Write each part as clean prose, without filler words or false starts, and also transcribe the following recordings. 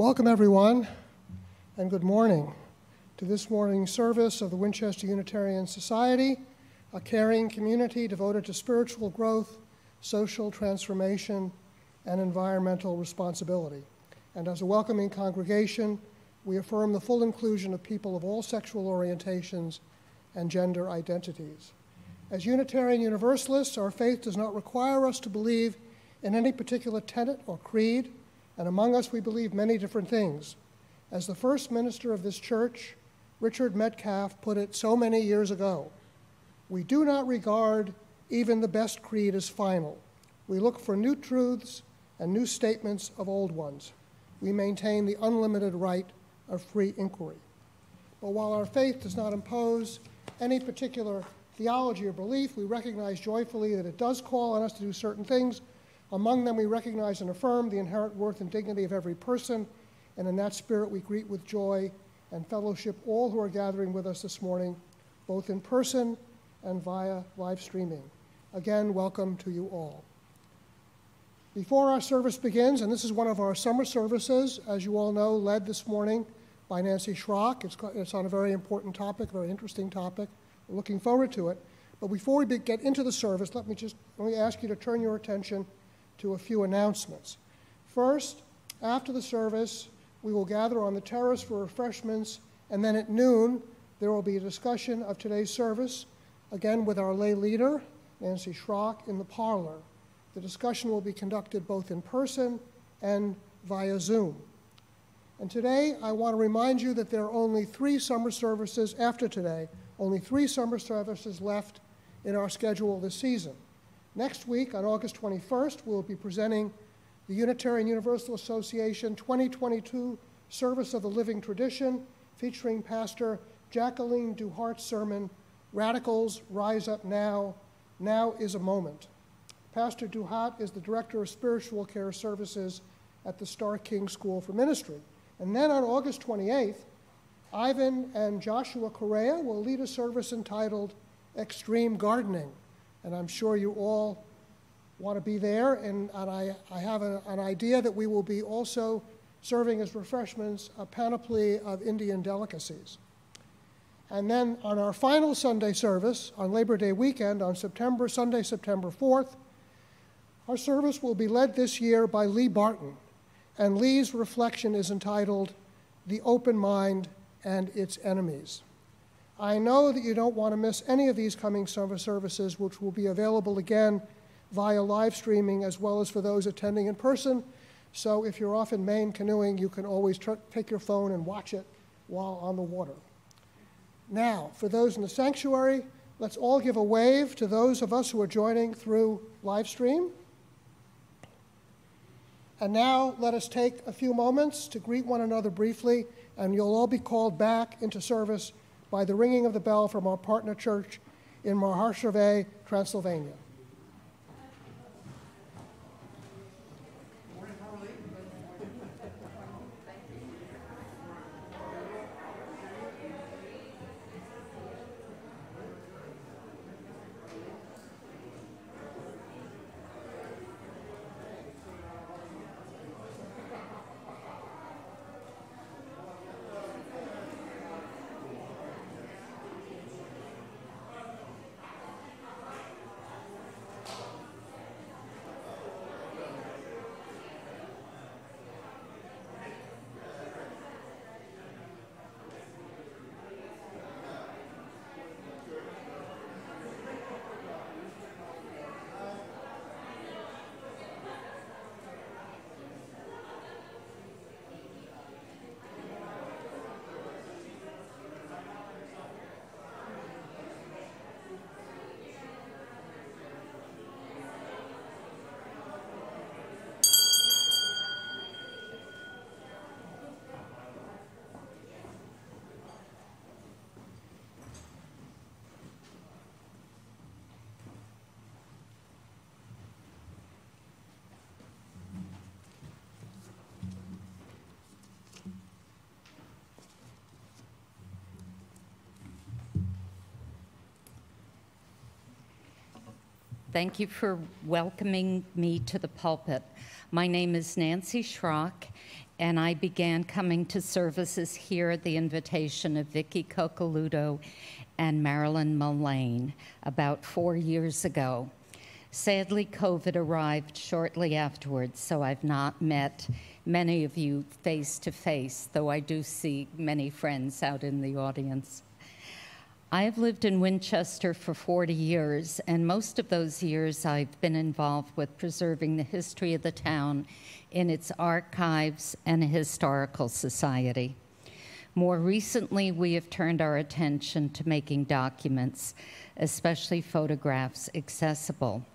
Welcome, everyone, and good morning to this morning's service of the Winchester Unitarian Society, a caring community devoted to spiritual growth, social transformation, and environmental responsibility. And as a welcoming congregation, we affirm the full inclusion of people of all sexual orientations and gender identities. As Unitarian Universalists, our faith does not require us to believe in any particular tenet or creed, and among us we believe many different things. As the first minister of this church, Richard Metcalf, put it so many years ago, we do not regard even the best creed as final. We look for new truths and new statements of old ones. We maintain the unlimited right of free inquiry. But while our faith does not impose any particular theology or belief, we recognize joyfully that it does call on us to do certain things. Among them, we recognize and affirm the inherent worth and dignity of every person, and in that spirit, we greet with joy and fellowship all who are gathering with us this morning, both in person and via live streaming. Again, welcome to you all. Before our service begins, and this is one of our summer services, as you all know, led this morning by Nancy Schrock. It's on a very important topic, a very interesting topic. We're looking forward to it. But before we get into the service, let me ask you to turn your attention to a few announcements. First, after the service, we will gather on the terrace for refreshments, and then at noon, there will be a discussion of today's service, again with our lay leader, Nancy Schrock, in the parlor. The discussion will be conducted both in person and via Zoom. And today, I want to remind you that there are only 3 summer services after today, only 3 summer services left in our schedule this season. Next week, on August 21st, we'll be presenting the Unitarian Universal Association 2022 Service of the Living Tradition, featuring Pastor Jacqueline Duhart's sermon, Radicals Rise Up Now, Now is a Moment. Pastor Duhart is the Director of Spiritual Care Services at the Starr King School for Ministry. And then on August 28th, Ivan and Joshua Correa will lead a service entitled Extreme Gardening. And I'm sure you all want to be there, and I have an idea that we will be also serving as refreshments a panoply of Indian delicacies. And then on our final Sunday service, on Labor Day weekend, on Sunday, September 4th, our service will be led this year by Lee Barton, and Lee's reflection is entitled, The Open Mind and Its Enemies. I know that you don't want to miss any of these coming summer services, which will be available again via live streaming, as well as for those attending in person. So if you're off in Maine canoeing, you can always take your phone and watch it while on the water. Now, for those in the sanctuary, let's all give a wave to those of us who are joining through live stream. And now let us take a few moments to greet one another briefly, and you'll all be called back into service by the ringing of the bell from our partner church in Maharshaveh, Transylvania. Thank you for welcoming me to the pulpit. My name is Nancy Schrock, and I began coming to services here at the invitation of Vicki Coccoluto and Marilyn Mullane about 4 years ago. Sadly, COVID arrived shortly afterwards, so I've not met many of you face to face, though I do see many friends out in the audience. I have lived in Winchester for 40 years, and most of those years I've been involved with preserving the history of the town in its archives and historical society. More recently, we have turned our attention to making documents, especially photographs, accessible.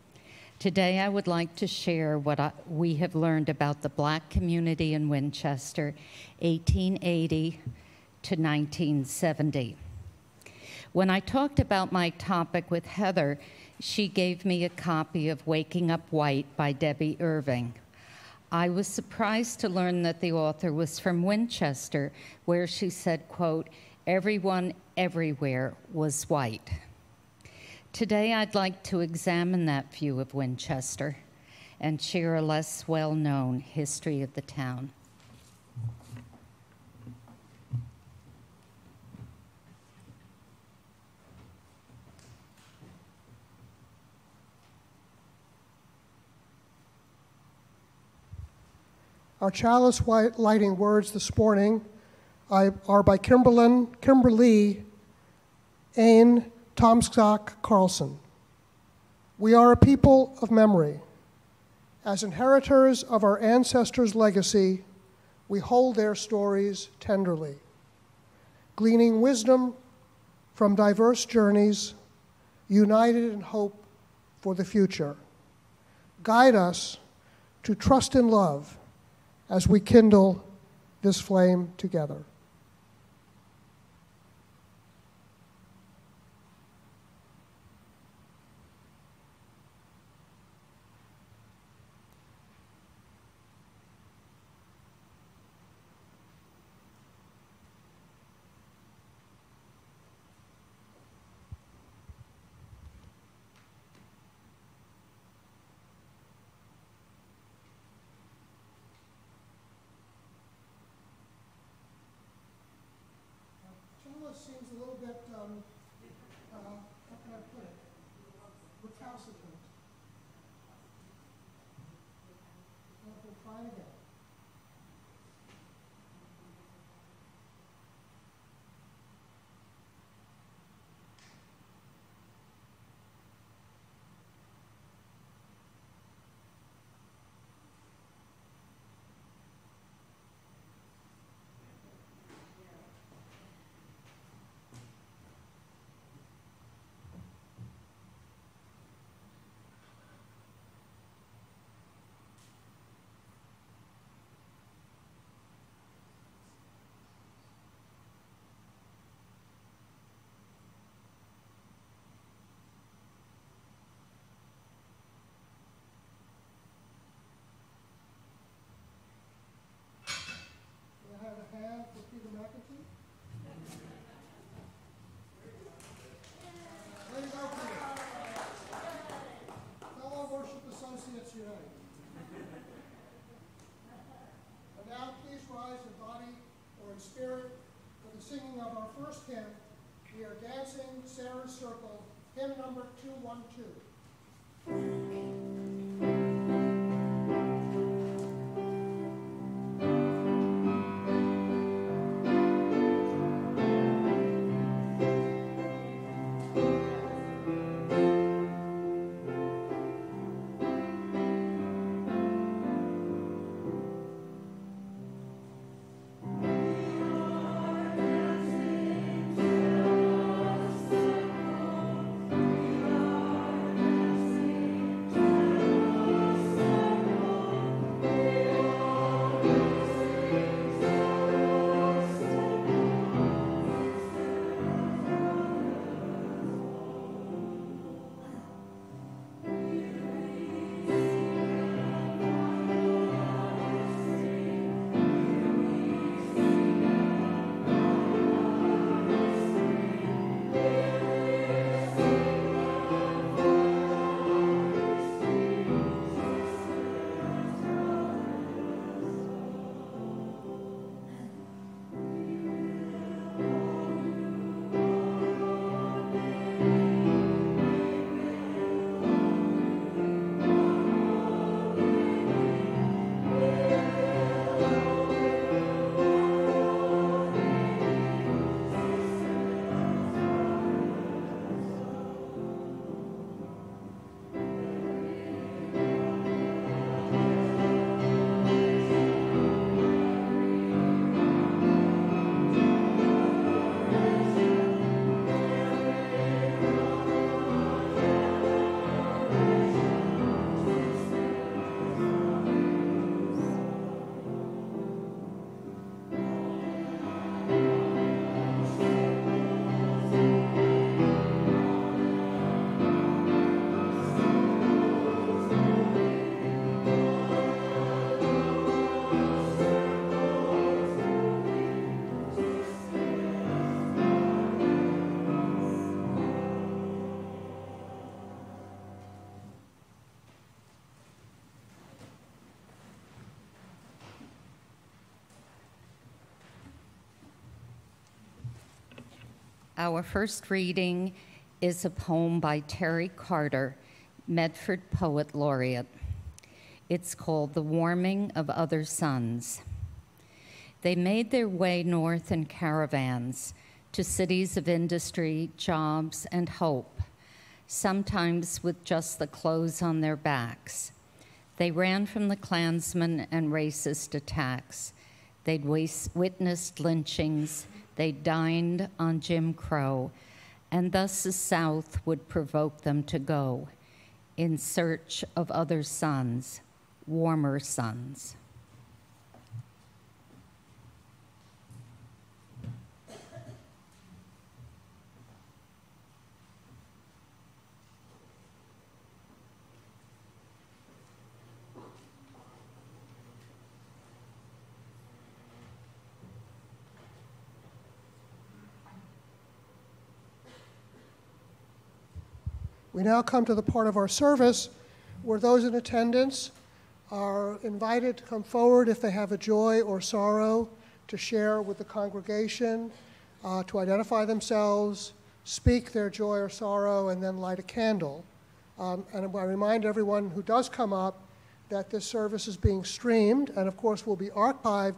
Today, I would like to share what we have learned about the Black community in Winchester, 1880 to 1970. When I talked about my topic with Heather, she gave me a copy of Waking Up White by Debbie Irving. I was surprised to learn that the author was from Winchester, where she said, quote, "Everyone everywhere was white." Today, I'd like to examine that view of Winchester and share a less well-known history of the town. Our chalice lighting words this morning are by Kimberly Ain Tomstock Carlson. We are a people of memory. As inheritors of our ancestors' legacy, we hold their stories tenderly, gleaning wisdom from diverse journeys, united in hope for the future. Guide us to trust and love as we kindle this flame together. Seems a little bit, how can I put it, recalcitrant. We'll try it again. For Peter McAfee. There you go, Peter. Fellow Worship Associates Unite. And now please rise in body or in spirit for the singing of our first hymn. We are dancing Sarah's Circle, hymn number 212. Our first reading is a poem by Terry Carter, Medford Poet Laureate. It's called The Warming of Other Suns. They made their way north in caravans to cities of industry, jobs, and hope, sometimes with just the clothes on their backs. They ran from the Klansmen and racist attacks. They'd witnessed lynchings. They dined on Jim Crow, and thus the South would provoke them to go in search of other suns, warmer suns. We now come to the part of our service where those in attendance are invited to come forward if they have a joy or sorrow to share with the congregation, to identify themselves, speak their joy or sorrow, and then light a candle. And I remind everyone who does come up that this service is being streamed and, of course, will be archived,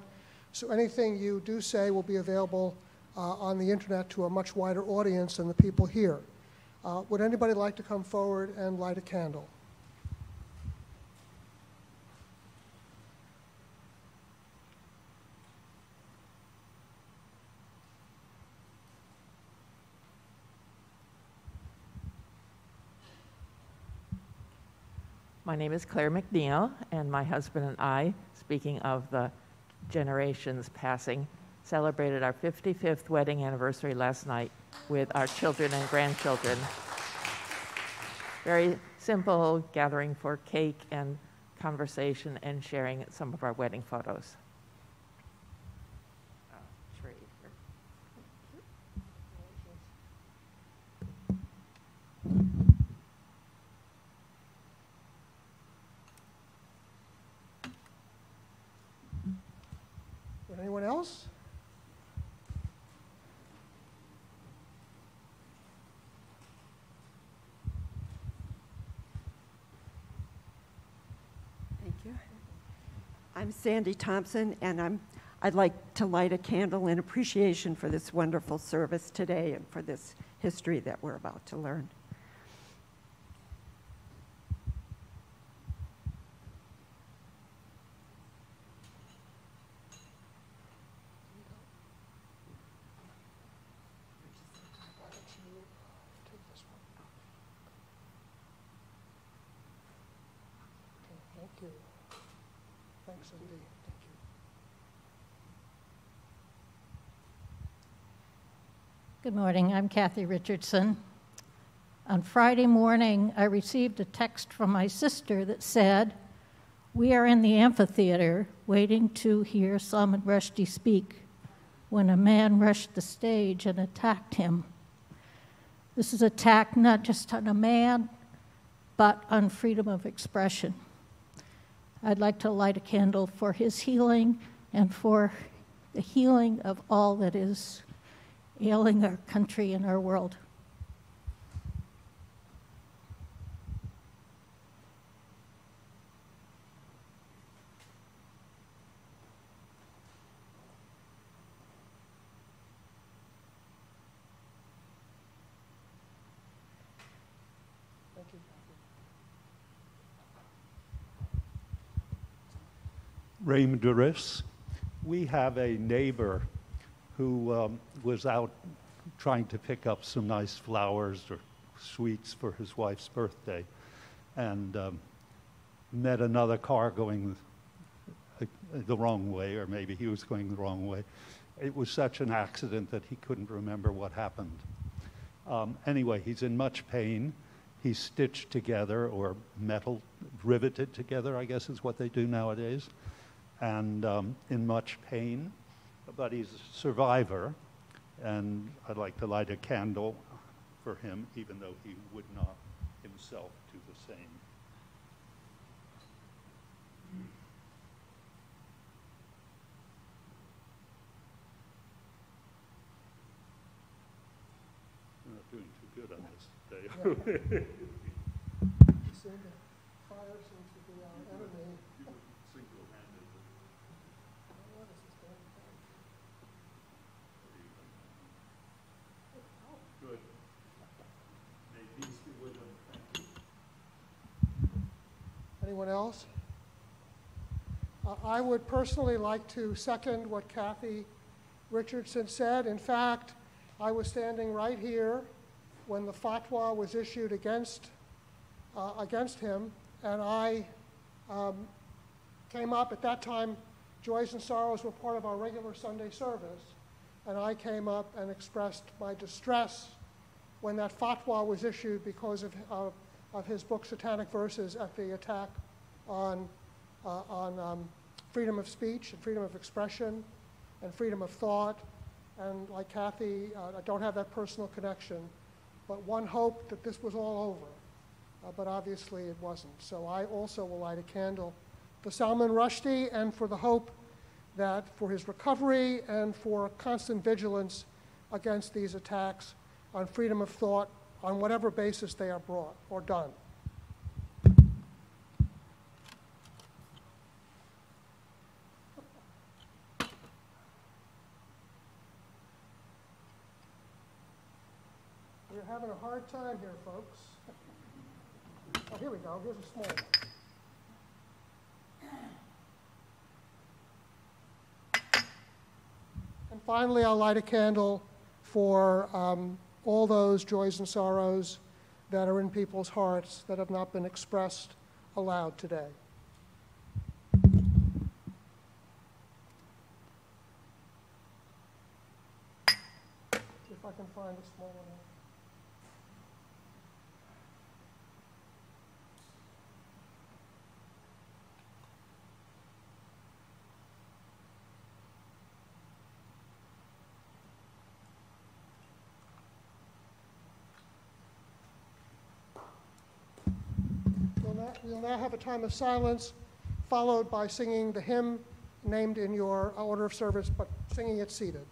so anything you do say will be available on the internet to a much wider audience than the people here. Would anybody like to come forward and light a candle? My name is Claire McNeil, and my husband and I, speaking of the generations passing, celebrated our 55th wedding anniversary last night with our children and grandchildren. Very simple gathering for cake and conversation and sharing some of our wedding photos. Anyone else? Thank you. I'm Sandy Thompson, and I'd like to light a candle in appreciation for this wonderful service today and for this history that we're about to learn. Thank you. Thanks, Cindy. Thank you. Good morning. I'm Kathy Richardson. On Friday morning, I received a text from my sister that said, "We are in the amphitheater waiting to hear Salman Rushdie speak when a man rushed the stage and attacked him." This is an attack not just on a man, but on freedom of expression. I'd like to light a candle for his healing and for the healing of all that is ailing our country and our world. Thank you. Raymond Duris. We have a neighbor who was out trying to pick up some nice flowers or sweets for his wife's birthday, and met another car going the wrong way, or maybe he was going the wrong way. It was such an accident that he couldn't remember what happened. Anyway, he's in much pain. He's stitched together, or metal riveted together, I guess is what they do nowadays, and in much pain, but he's a survivor, and I'd like to light a candle for him, even though he would not himself do the same. Soon to fire seems to be our enemy. What is this damn thing? Good. May peace be with them. Thank you. Anyone else? I would personally like to second what Kathy Richardson said. In fact, I was standing right here when the fatwa was issued against him, and I came up. At that time, Joys and Sorrows were part of our regular Sunday service, and I came up and expressed my distress when that fatwa was issued because of his book Satanic Verses at the attack on freedom of speech and freedom of expression and freedom of thought. And like Kathy, I don't have that personal connection, but one hoped that this was all over, but obviously it wasn't. So I also will light a candle for Salman Rushdie and for the hope that for his recovery and for constant vigilance against these attacks on freedom of thought on whatever basis they are brought or done. We're having a hard time here, folks. Oh, here we go. Here's a small one. And finally, I'll light a candle for all those joys and sorrows that are in people's hearts that have not been expressed aloud today. If I can find a small one. We'll now have a time of silence, followed by singing the hymn named in your order of service, but singing it seated.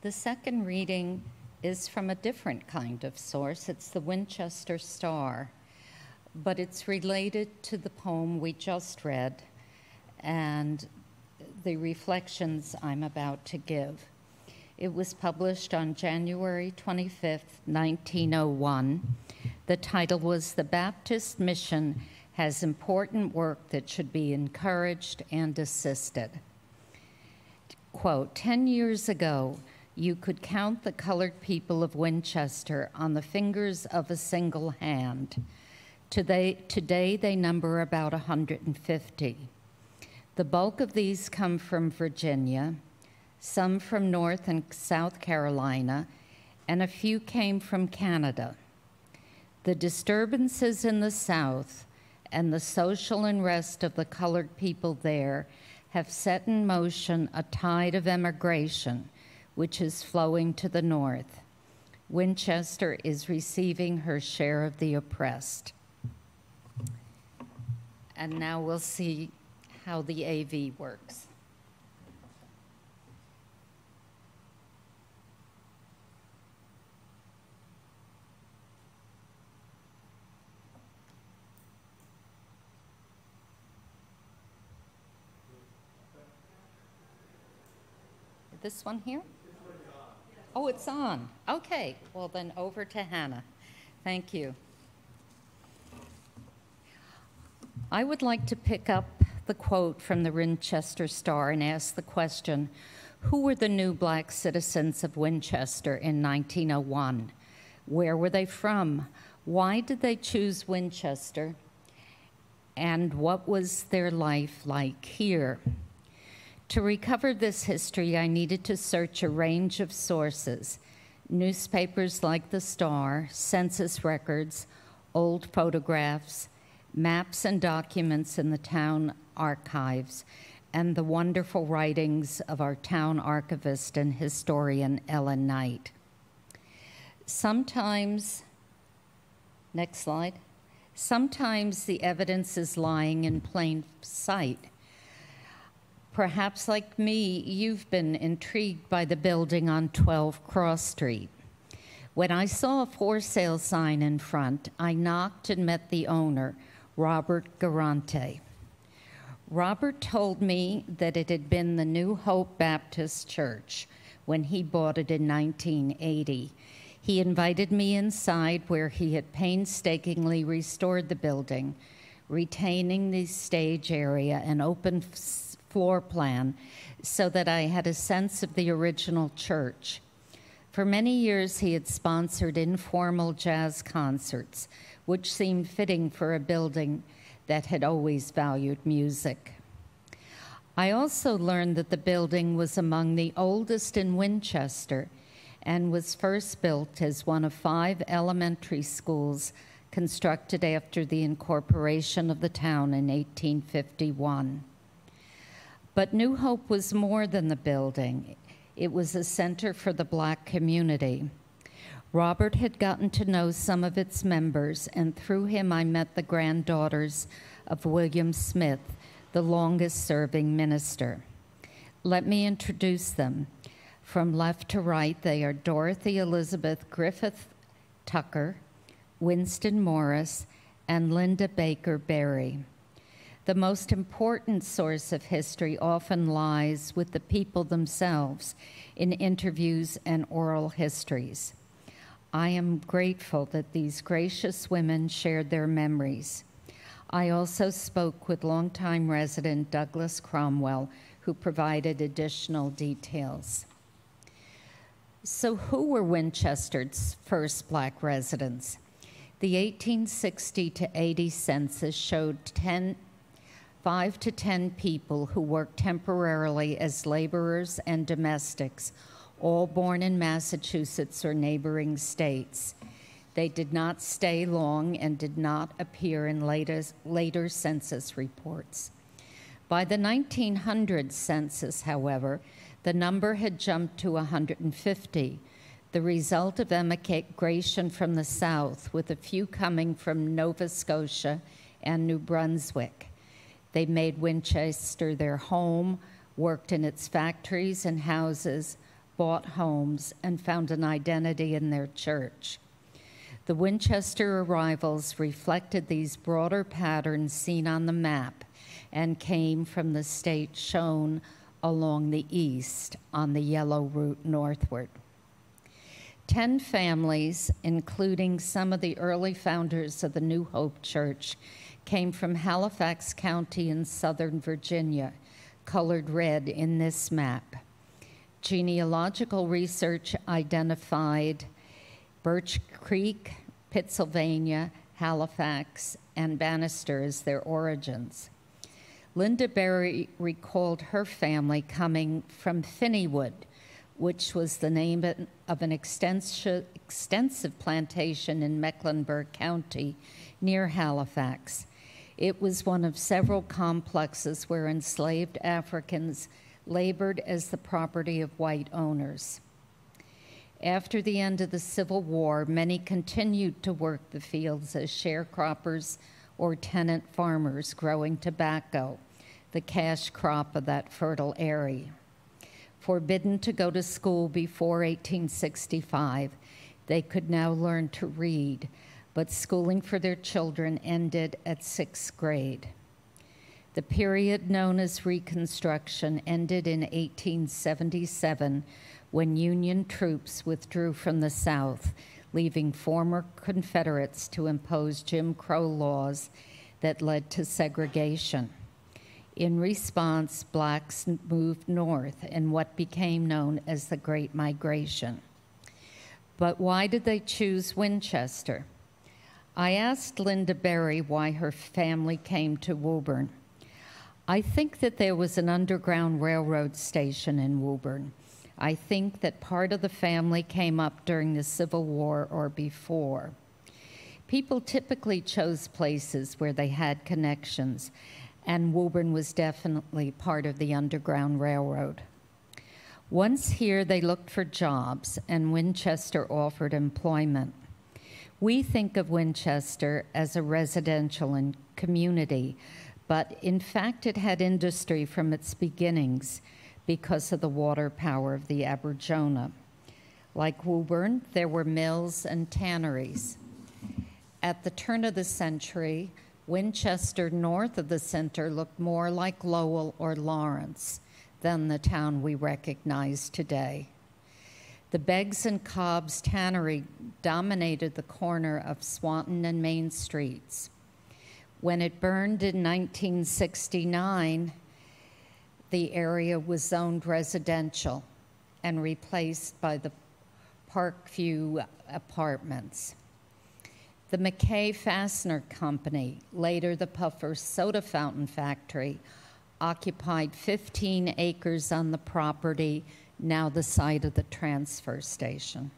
The second reading is from a different kind of source. It's the Winchester Star, but it's related to the poem we just read and the reflections I'm about to give. It was published on January 25th, 1901. The title was "The Baptist Mission Has Important Work That Should Be Encouraged and Assisted." Quote, 10 years ago, you could count the colored people of Winchester on the fingers of a single hand. Today they number about 150. The bulk of these come from Virginia, some from North and South Carolina, and a few came from Canada. The disturbances in the South and the social unrest of the colored people there have set in motion a tide of emigration, which is flowing to the north. Winchester is receiving her share of the oppressed. And now we'll see how the AV works. This one here? Oh, it's on. Okay, well then over to Hannah. Thank you. I would like to pick up the quote from the Winchester Star and ask the question, who were the new black citizens of Winchester in 1901? Where were they from? Why did they choose Winchester? And what was their life like here? To recover this history, I needed to search a range of sources: newspapers like the Star, census records, old photographs, maps and documents in the town archives, and the wonderful writings of our town archivist and historian, Ellen Knight. Sometimes, next slide, sometimes the evidence is lying in plain sight. Perhaps like me, you've been intrigued by the building on 12 Cross Street. When I saw a for sale sign in front, I knocked and met the owner, Robert Garante. Robert told me that it had been the New Hope Baptist Church when he bought it in 1980. He invited me inside where he had painstakingly restored the building, retaining the stage area and open floor plan so that I had a sense of the original church. For many years, he had sponsored informal jazz concerts, which seemed fitting for a building that had always valued music. I also learned that the building was among the oldest in Winchester and was first built as one of 5 elementary schools constructed after the incorporation of the town in 1851. But New Hope was more than the building. It was a center for the black community. Robert had gotten to know some of its members, and through him I met the granddaughters of William Smith, the longest-serving minister. Let me introduce them. From left to right, they are Dorothy Elizabeth Griffith Tucker, Winston Morris, and Linda Baker Berry. The most important source of history often lies with the people themselves in interviews and oral histories. I am grateful that these gracious women shared their memories. I also spoke with longtime resident Douglas Cromwell, who provided additional details. So who were Winchester's first black residents? The 1860 to 80 census showed 5 to 10 people who worked temporarily as laborers and domestics, all born in Massachusetts or neighboring states. They did not stay long and did not appear in later census reports. By the 1900 census, however, the number had jumped to 150, the result of emigration from the South, with a few coming from Nova Scotia and New Brunswick. They made Winchester their home, worked in its factories and houses, bought homes, and found an identity in their church. The Winchester arrivals reflected these broader patterns seen on the map and came from the state shown along the east on the yellow route northward. 10 families, including some of the early founders of the New Hope Church, came from Halifax County in southern Virginia, colored red in this map. Genealogical research identified Birch Creek, Pittsylvania, Halifax, and Bannister as their origins. Linda Berry recalled her family coming from Finneywood, which was the name of an extensive plantation in Mecklenburg County near Halifax. It was one of several complexes where enslaved Africans labored as the property of white owners. After the end of the Civil War, many continued to work the fields as sharecroppers or tenant farmers growing tobacco, the cash crop of that fertile area. Forbidden to go to school before 1865, they could now learn to read, but schooling for their children ended at 6th grade. The period known as Reconstruction ended in 1877 when Union troops withdrew from the South, leaving former Confederates to impose Jim Crow laws that led to segregation. In response, blacks moved north in what became known as the Great Migration. But why did they choose Winchester? I asked Linda Berry why her family came to Woburn. I think that there was an underground railroad station in Woburn. I think that part of the family came up during the Civil War or before. People typically chose places where they had connections, and Woburn was definitely part of the Underground Railroad. Once here, they looked for jobs, and Winchester offered employment. We think of Winchester as a residential and community, but in fact it had industry from its beginnings because of the water power of the Aberjona. Like Woburn, there were mills and tanneries. At the turn of the century, Winchester, north of the center, looked more like Lowell or Lawrence than the town we recognize today. The Beggs and Cobb's tannery dominated the corner of Swanton and Main Streets. When it burned in 1969, the area was zoned residential and replaced by the Parkview apartments. The McKay Fastener Company, later the Puffer Soda Fountain Factory, occupied 15 acres on the property, now the site of the transfer station.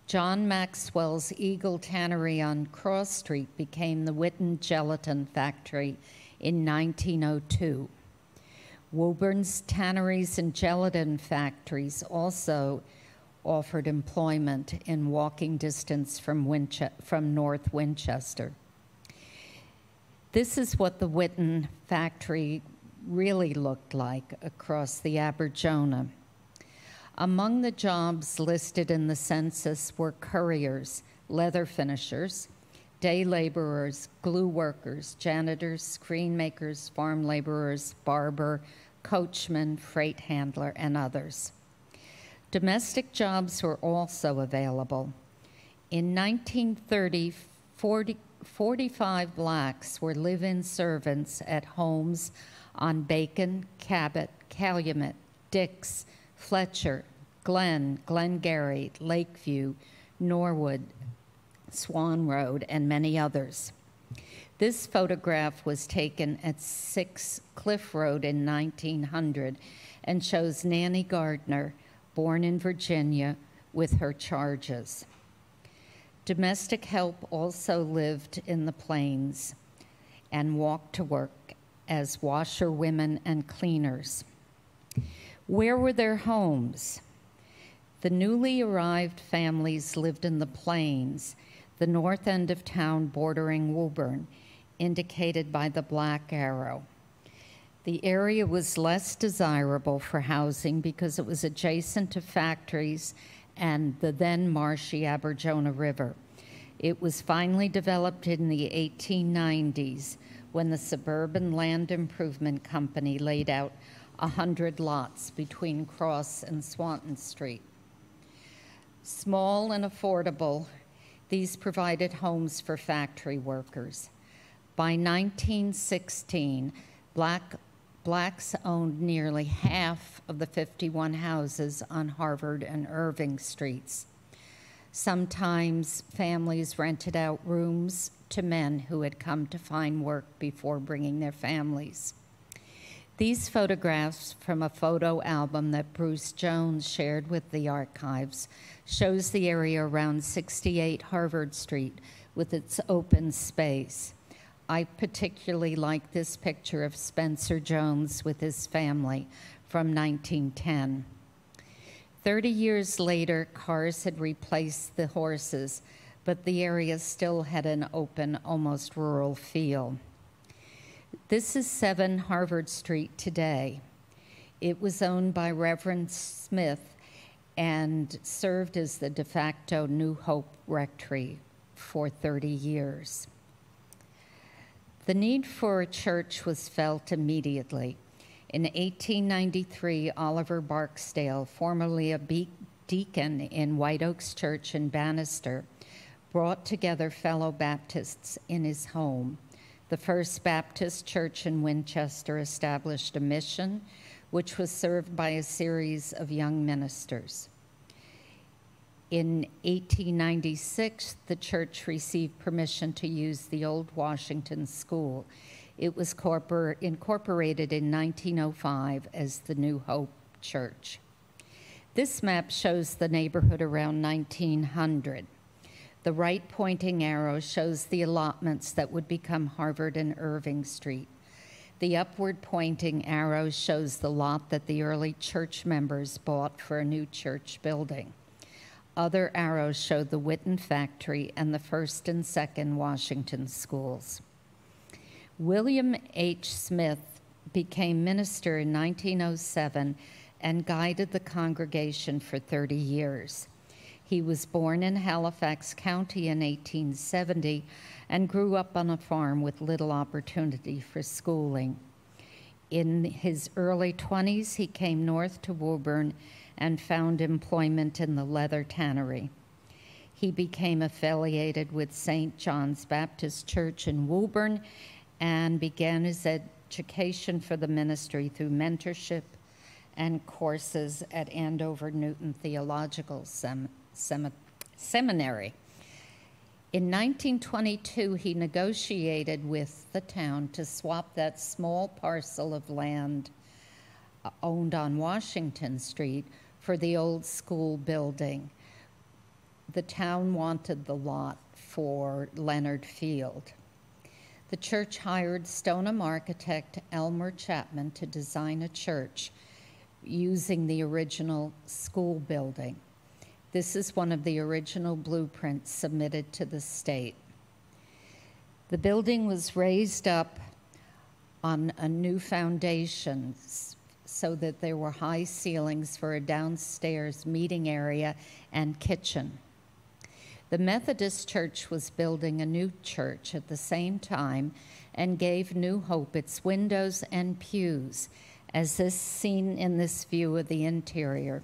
John Maxwell's Eagle Tannery on Cross Street became the Witten Gelatin Factory in 1902. Woburn's tanneries and gelatin factories also offered employment in walking distance from North Winchester. This is what the Witten factory really looked like across the Aberjona. Among the jobs listed in the census were couriers, leather finishers, day laborers, glue workers, janitors, screen makers, farm laborers, barber, coachman, freight handler, and others. Domestic jobs were also available. In 1930, 45 blacks were live-in servants at homes on Bacon, Cabot, Calumet, Dix, Fletcher, Glen, Glengarry, Lakeview, Norwood, Swan Road, and many others. This photograph was taken at 6 Cliff Road in 1900 and shows Nanny Gardner, born in Virginia, with her charges. Domestic help also lived in the plains and walked to work as washerwomen and cleaners. Where were their homes? The newly arrived families lived in the plains, the north end of town bordering Woburn, indicated by the black arrow. The area was less desirable for housing because it was adjacent to factories and the then marshy Aberjona River. It was finally developed in the 1890s when the Suburban Land Improvement Company laid out 100 lots between Cross and Swanton Street. Small and affordable, these provided homes for factory workers. By 1916, blacks owned nearly half of the 51 houses on Harvard and Irving Streets. Sometimes families rented out rooms to men who had come to find work before bringing their families. These photographs from a photo album that Bruce Jones shared with the archives shows the area around 68 Harvard Street with its open space. I particularly like this picture of Spencer Jones with his family from 1910. 30 years later, cars had replaced the horses, but the area still had an open, almost rural feel. This is 7 Harvard Street today. It was owned by Reverend Smith and served as the de facto New Hope Rectory for 30 years. The need for a church was felt immediately. In 1893, Oliver Barksdale, formerly a deacon in White Oaks Church in Bannister, brought together fellow Baptists in his home. The First Baptist Church in Winchester established a mission, which was served by a series of young ministers. In 1896, the church received permission to use the old Washington School. It was incorporated in 1905 as the New Hope Church. This map shows the neighborhood around 1900. The right pointing arrow shows the allotments that would become Harvard and Irving Street. The upward pointing arrow shows the lot that the early church members bought for a new church building. Other arrows show the Witten factory and the first and second Washington schools. William H. Smith became minister in 1907 and guided the congregation for 30 years. He was born in Halifax County in 1870 and grew up on a farm with little opportunity for schooling. In his early 20s, he came north to Woburn and found employment in the leather tannery. He became affiliated with St. John's Baptist Church in Woburn and began his education for the ministry through mentorship and courses at Andover Newton Theological Seminary. In 1922, he negotiated with the town to swap that small parcel of land owned on Washington Street for the old school building. The town wanted the lot for Leonard Field. The church hired Stoneham architect Elmer Chapman to design a church using the original school building. This is one of the original blueprints submitted to the state. The building was raised up on a new foundation so that there were high ceilings for a downstairs meeting area and kitchen. The Methodist Church was building a new church at the same time and gave New Hope its windows and pews, as is seen in this view of the interior.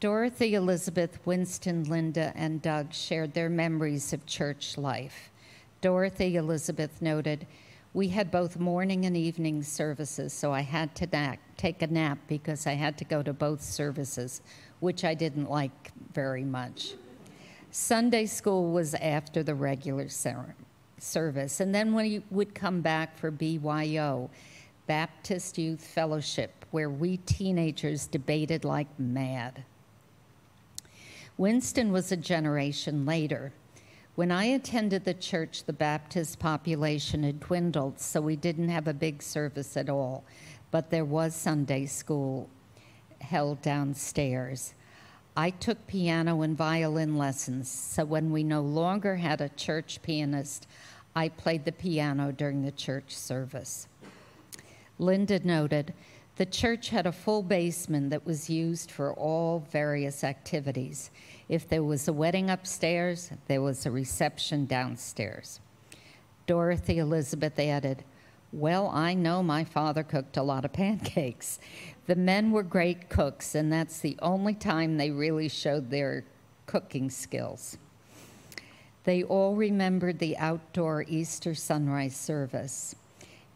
Dorothy, Elizabeth, Winston, Linda, and Doug shared their memories of church life. Dorothy Elizabeth noted, "We had both morning and evening services, so I had to take a nap because I had to go to both services, which I didn't like very much. Sunday school was after the regular service, and then we would come back for BYO, Baptist Youth Fellowship, where we teenagers debated like mad." Winston was a generation later. When I attended the church, the Baptist population had dwindled, so we didn't have a big service at all, but there was Sunday school held downstairs. I took piano and violin lessons, so when we no longer had a church pianist, I played the piano during the church service. Linda noted, the church had a full basement that was used for all various activities. If there was a wedding upstairs, there was a reception downstairs. Dorothy Elizabeth added, well, I know my father cooked a lot of pancakes. The men were great cooks, and that's the only time they really showed their cooking skills. They all remembered the outdoor Easter sunrise service.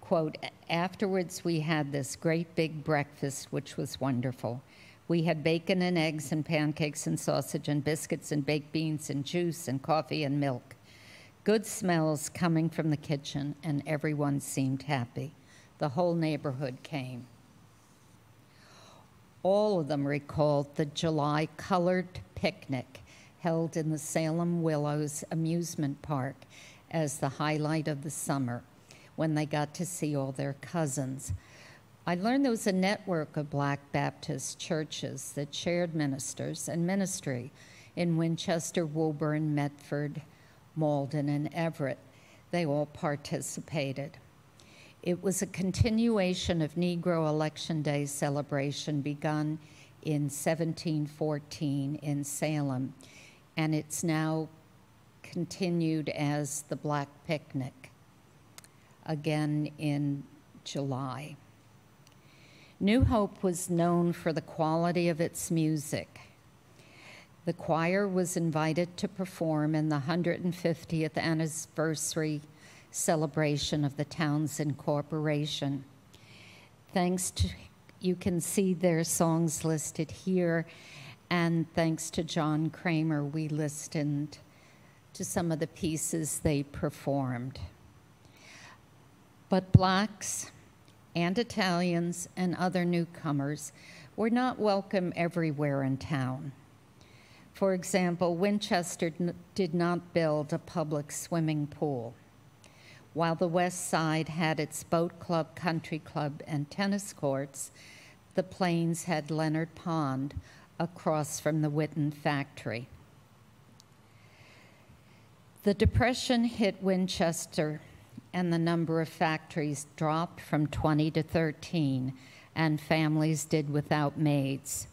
Quote, afterwards we had this great big breakfast, which was wonderful. We had bacon and eggs and pancakes and sausage and biscuits and baked beans and juice and coffee and milk. Good smells coming from the kitchen, and everyone seemed happy. The whole neighborhood came. All of them recalled the July colored picnic held in the Salem Willows amusement park as the highlight of the summer, when they got to see all their cousins. I learned there was a network of Black Baptist churches that shared ministers and ministry in Winchester, Woburn, Medford, Malden, and Everett. They all participated. It was a continuation of Negro Election Day celebration begun in 1714 in Salem, and it's now continued as the Black Picnic, again in July. New Hope was known for the quality of its music. The choir was invited to perform in the 150th anniversary celebration of the town's incorporation. Thanks to, you can see their songs listed here, and thanks to John Kramer, we listened to some of the pieces they performed. But Blacks and Italians and other newcomers were not welcome everywhere in town. For example, Winchester did not build a public swimming pool. While the West Side had its boat club, country club, and tennis courts, the Plains had Leonard Pond across from the Witten factory. The Depression hit Winchester, and the number of factories dropped from 20 to 13, and families did without maids.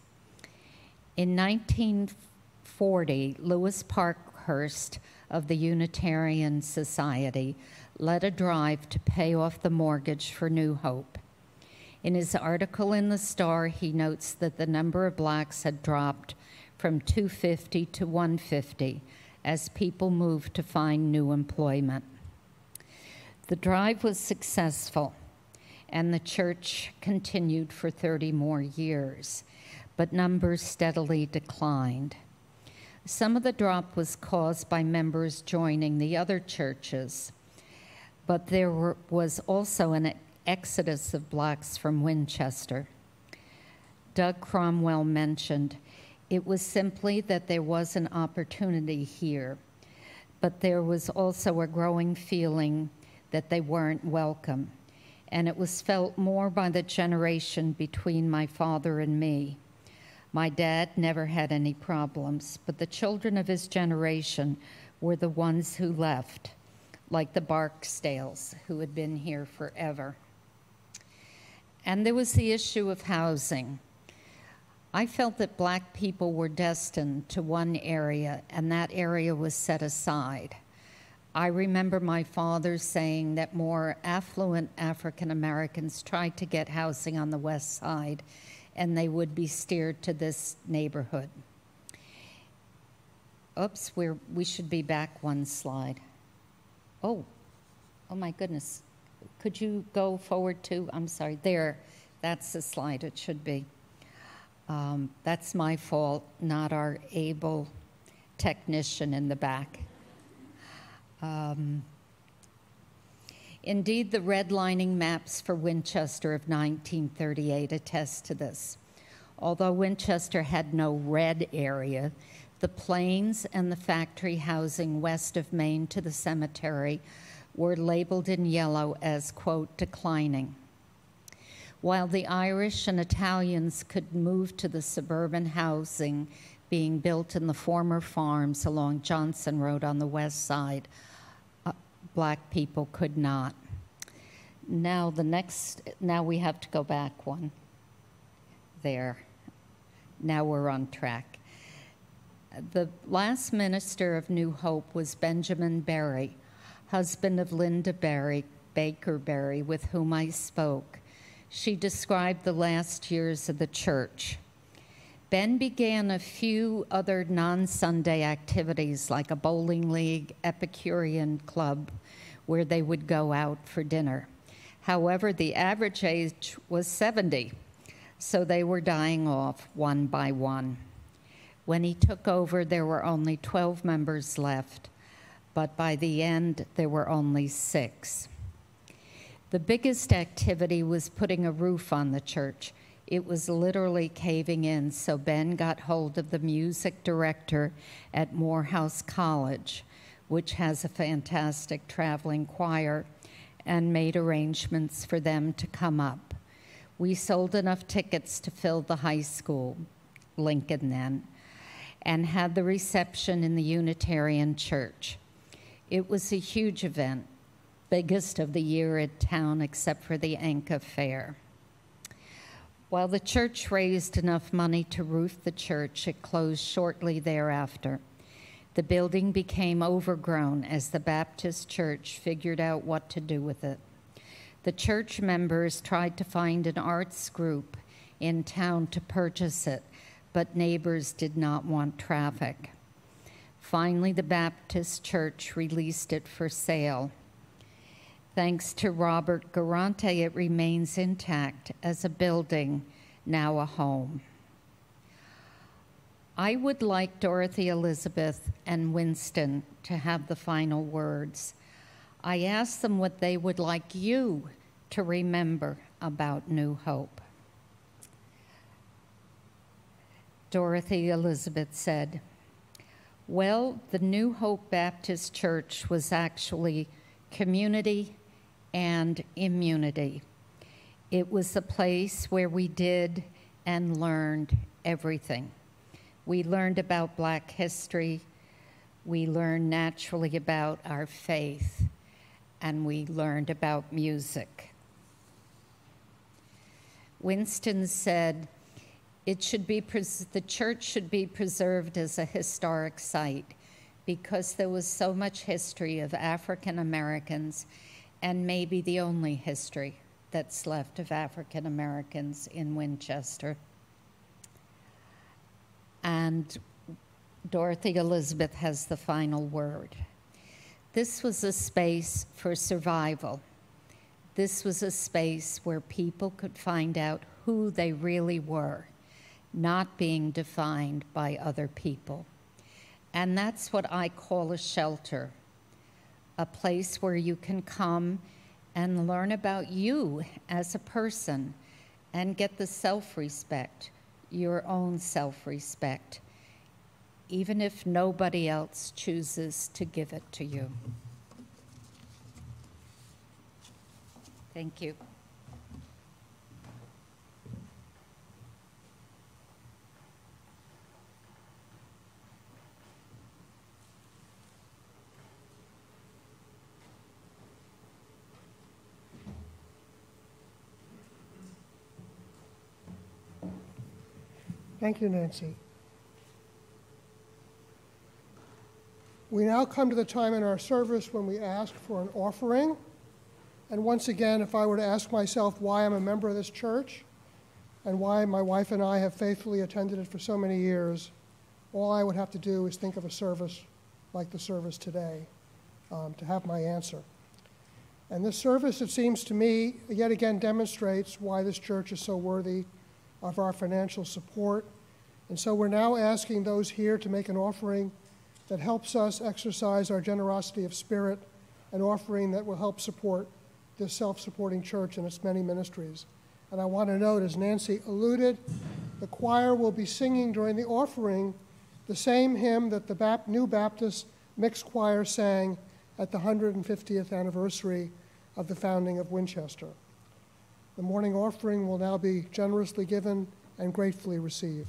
In 1940, Lewis Parkhurst of the Unitarian Society led a drive to pay off the mortgage for New Hope. In his article in the Star, he notes that the number of Blacks had dropped from 250 to 150 as people moved to find new employment. The drive was successful, and the church continued for 30 more years, but numbers steadily declined. Some of the drop was caused by members joining the other churches, but there was also an exodus of Blacks from Winchester. Doug Cromwell mentioned, it was simply that there was an opportunity here, but there was also a growing feeling that they weren't welcome, and it was felt more by the generation between my father and me. My dad never had any problems, but the children of his generation were the ones who left, like the Barksdales, who had been here forever. And there was the issue of housing. I felt that Black people were destined to one area, and that area was set aside. I remember my father saying that more affluent African Americans tried to get housing on the West Side, and they would be steered to this neighborhood. Oops, we should be back one slide. Oh my goodness. Could you go forward to, I'm sorry, there, that's the slide it should be. That's my fault, not our able technician in the back. Indeed, the redlining maps for Winchester of 1938 attest to this. Although Winchester had no red area, the plains and the factory housing west of Main to the cemetery were labeled in yellow as, quote, declining. While the Irish and Italians could move to the suburban housing being built in the former farms along Johnson Road on the west side, Black people could not. Now now we have to go back one. There. Now we're on track. The last minister of New Hope was Benjamin Berry, husband of Linda Baker Berry, with whom I spoke. She described the last years of the church. Ben began a few other non-Sunday activities like a bowling league, Epicurean club, where they would go out for dinner. However, the average age was 70, so they were dying off one by one. When he took over, there were only 12 members left, but by the end, there were only 6. The biggest activity was putting a roof on the church. It was literally caving in, so Ben got hold of the music director at Morehouse College, which has a fantastic traveling choir, and made arrangements for them to come up. We sold enough tickets to fill the high school, Lincoln then, and had the reception in the Unitarian Church. It was a huge event, biggest of the year in town except for the Anka Fair. While the church raised enough money to roof the church, it closed shortly thereafter. The building became overgrown as the Baptist church figured out what to do with it. The church members tried to find an arts group in town to purchase it, but neighbors did not want traffic. Finally, the Baptist church released it for sale. Thanks to Robert Garante, it remains intact as a building, now a home. I would like Dorothy Elizabeth and Winston to have the final words. I asked them what they would like you to remember about New Hope. Dorothy Elizabeth said, well, the New Hope Baptist Church was actually community and immunity. It was a place where we did and learned everything. We learned about Black history, we learned naturally about our faith, and we learned about music. Winston said, the church should be preserved as a historic site because there was so much history of African Americans, and maybe the only history that's left of African Americans in Winchester. And Dorothy Elizabeth has the final word. This was a space for survival. This was a space where people could find out who they really were, not being defined by other people. And that's what I call a shelter, a place where you can come and learn about you as a person and get the self-respect, your own self-respect, even if nobody else chooses to give it to you. Thank you. Thank you, Nancy. We now come to the time in our service when we ask for an offering. And once again, if I were to ask myself why I'm a member of this church and why my wife and I have faithfully attended it for so many years, all I would have to do is think of a service like the service today to have my answer. And this service, it seems to me, yet again demonstrates why this church is so worthy of our financial support. And so we're now asking those here to make an offering that helps us exercise our generosity of spirit, an offering that will help support this self-supporting church and its many ministries. And I want to note, as Nancy alluded, the choir will be singing during the offering the same hymn that the New Baptist Mixed Choir sang at the 150th anniversary of the founding of Winchester. The morning offering will now be generously given and gratefully received.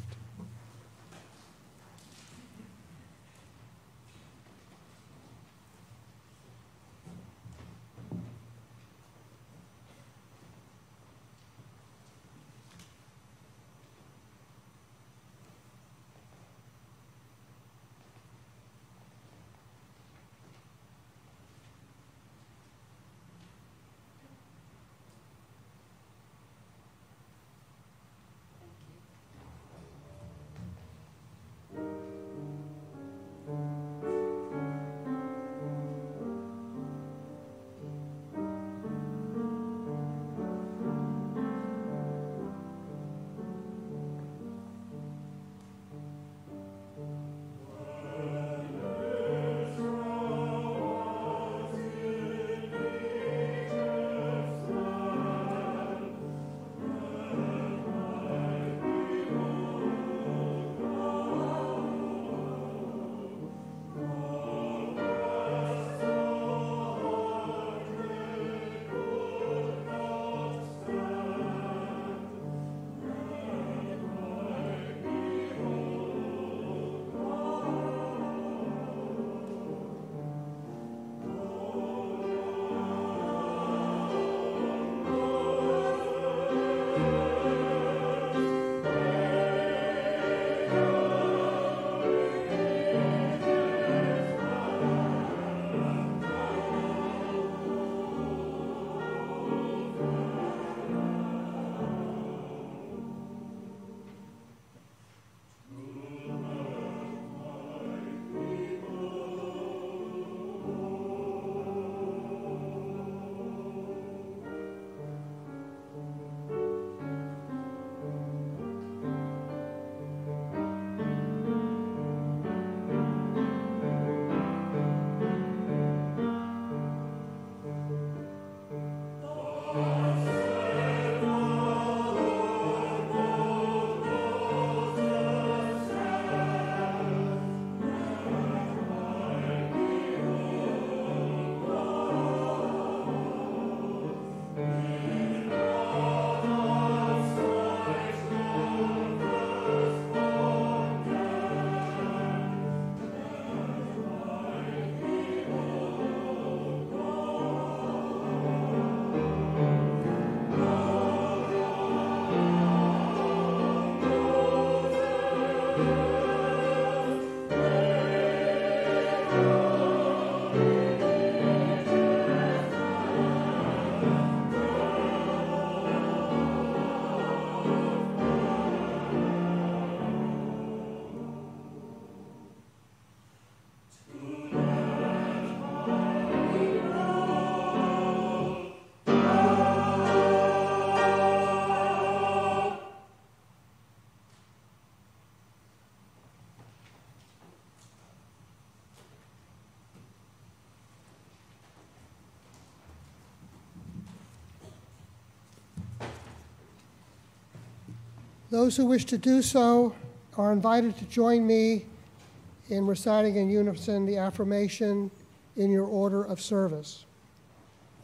Those who wish to do so are invited to join me in reciting in unison the affirmation in your order of service.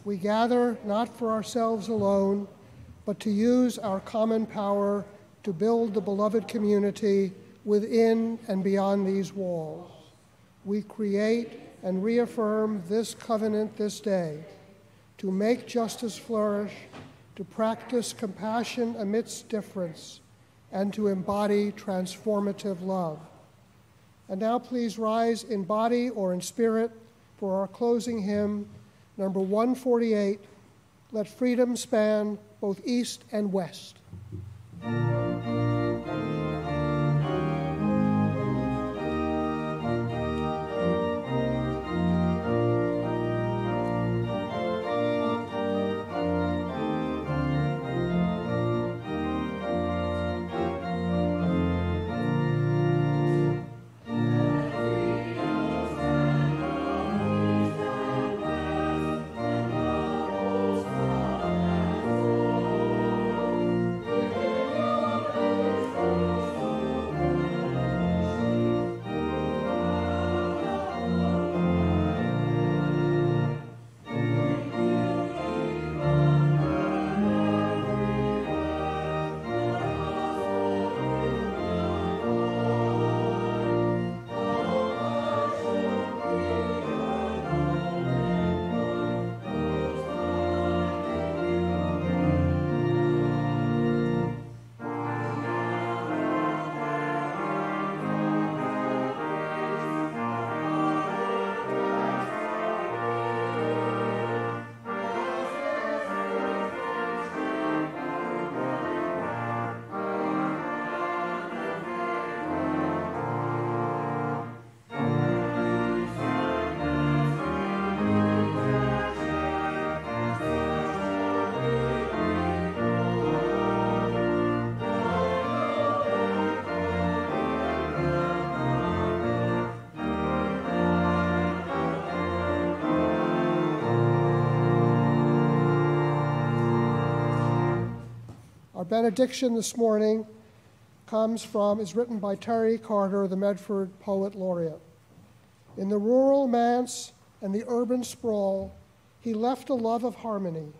We gather not for ourselves alone, but to use our common power to build the beloved community within and beyond these walls. We create and reaffirm this covenant this day to make justice flourish, to practice compassion amidst difference, and to embody transformative love. And now please rise in body or in spirit for our closing hymn, number 148, Let Freedom Span Both East and West. Our benediction this morning is written by Terry Carter, the Medford Poet Laureate. In the rural manse and the urban sprawl, he left a love of harmony.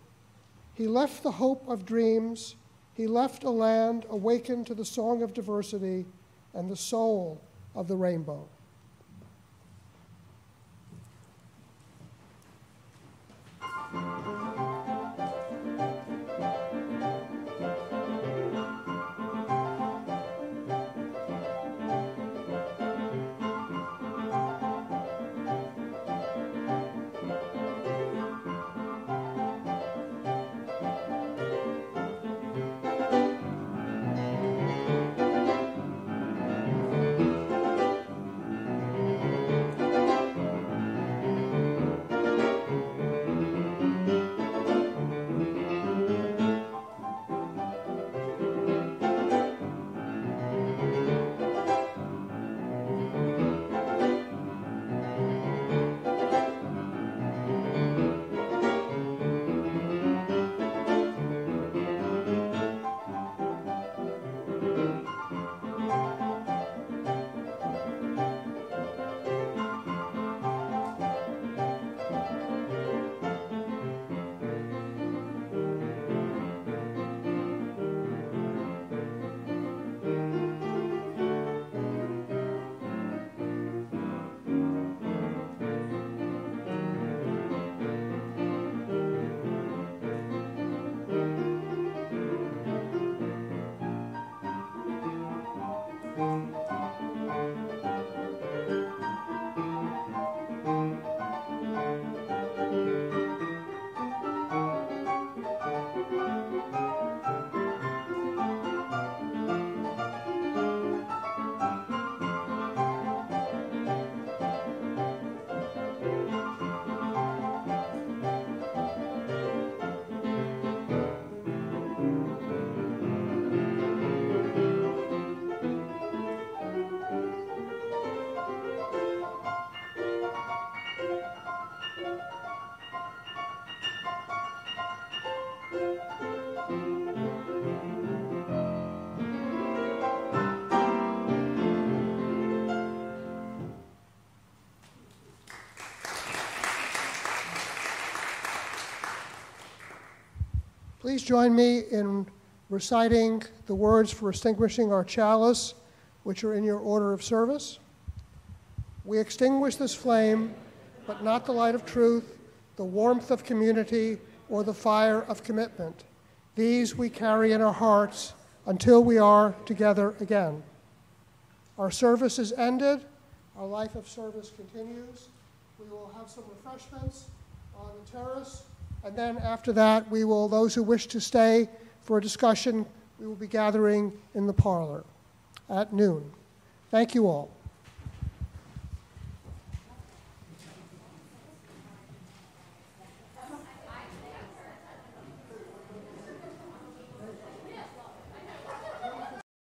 He left the hope of dreams. He left a land awakened to the song of diversity and the soul of the rainbow. Please join me in reciting the words for extinguishing our chalice, which are in your order of service. We extinguish this flame, but not the light of truth, the warmth of community, or the fire of commitment. These we carry in our hearts until we are together again. Our service is ended. Our life of service continues. We will have some refreshments on the terrace, and then after that, those who wish to stay for a discussion, we will be gathering in the parlor at noon. Thank you all.